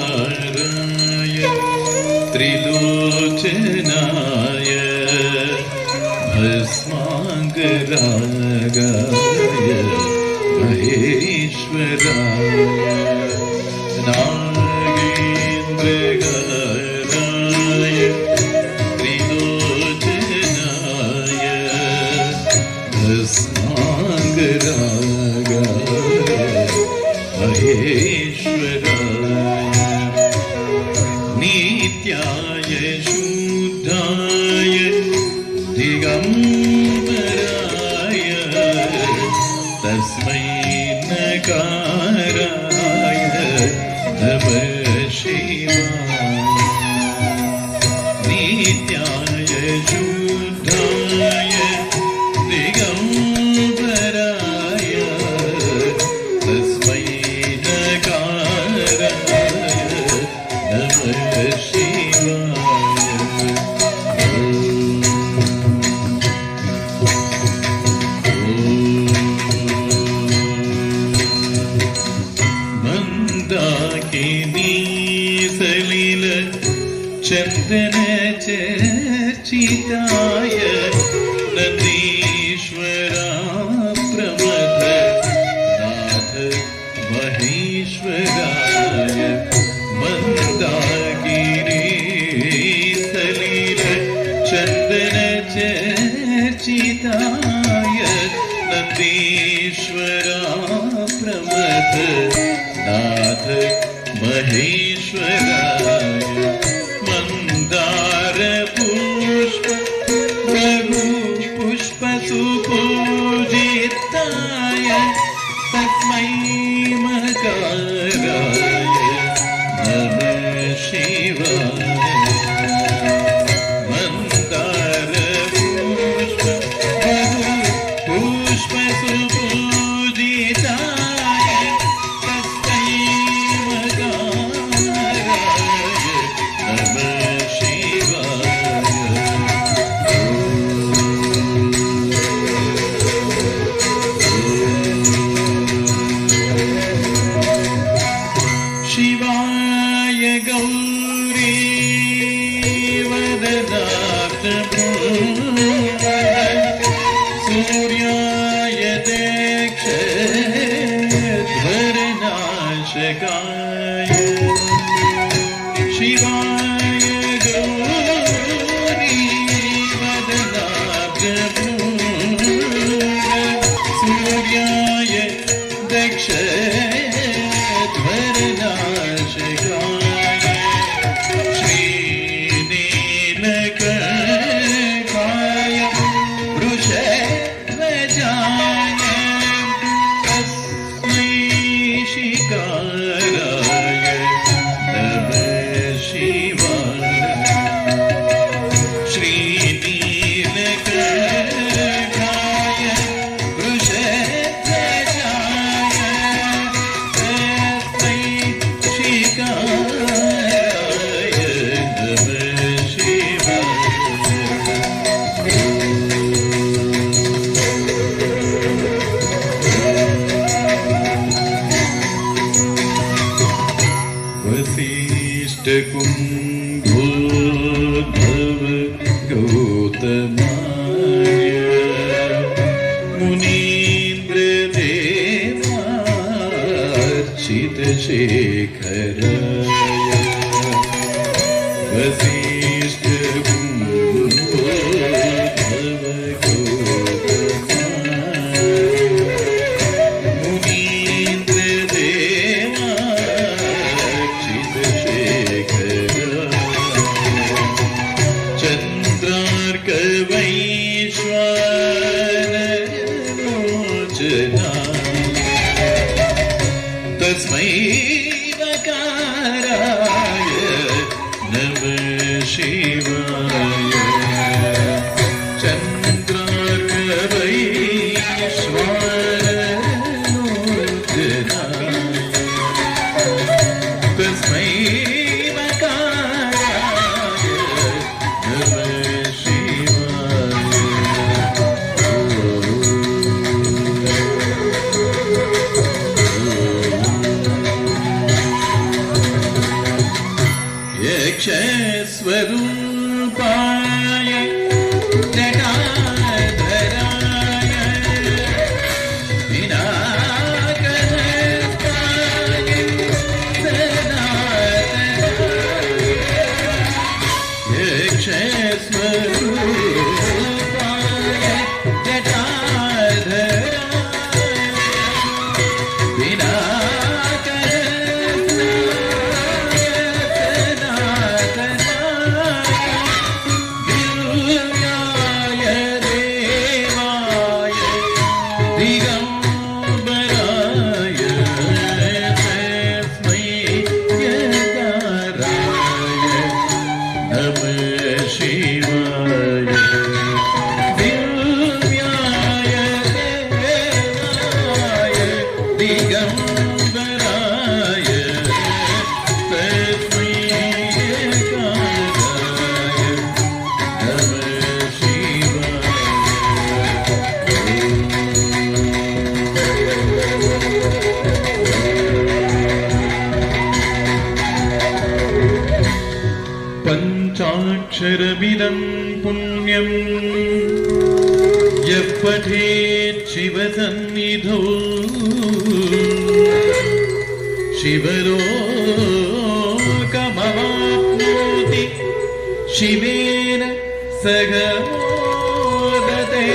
नागेन्द्रहाराय त्रिलोचनाय भस्माङ्गरागाय महेश्वराय नागेन्द्रहाराय त्रिलोचनाय भस्माङ्गरागाय महेश्वराय नित्याय शुद्धाय दिगम्बराय तस्मै नकाराय नमः शिवाय नित्याय शुद्धाय दिगम्बराय तस्मै सलिल चंदन चर्चिताय नंदीश्वरा प्रमथ नाथ महेश्वराय मंदाकिनी सलिल चंदन चर्चिताय नंदीश्वरा प्रमथ नाथ महेश्वराय मंदार पुष्प बहु पुष्प सुपूजिताय तस्मै मकाराय नमः शिवाय मंदार पुष्प बहु पुष्प सुपूजिताय शिवाय गौरी वदनाथ सूर्याय दक्षध्वरनाशकाय शिवाय गौरी वदनाथ सूर्याय दक्षध्वरनाशकाय श्रीनीलकण्ठाय वृषध्वजाय तस्मै शिकाराय नमः शिवाय श्रीनीलकण्ठाय वृषध्वजाय तस्मै शिकाराय नमः शिवाय वसिष्ठ कुम्भोद्भव गौतमाय मुनीन्द्र देवार्चित शेखराय वसिष्ठ मुनीन्द्र देवाच्युतशेखर चन्द्रार्क वैश्वानरोचना तस्मै नकाराय नमः शिवाय चन्द्रार्क वैश्वानरोचना तस्मै नकाराय नमः यक्षस्वरूपाय जटाधराय विनाकहस्ताय सनातनाय यक्षस्वरूपाय जटाधराय दिगंबराय तस्मै यकाराय नमः शिवाय दिव्याय देवाय दिगंबराय तस्मै यकाराय नमः शिवाय पञ्चाक्षरमिदं पुण्यं यः पठेत् शिवसन्निधौ शिवलोकमवाप्नोति शिवेन सह मोदते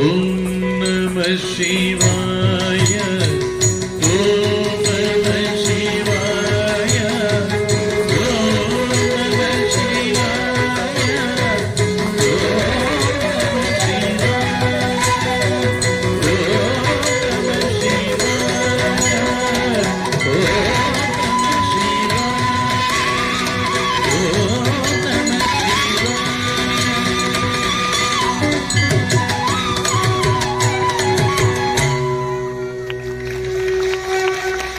ॐ नमः शिवाय Oh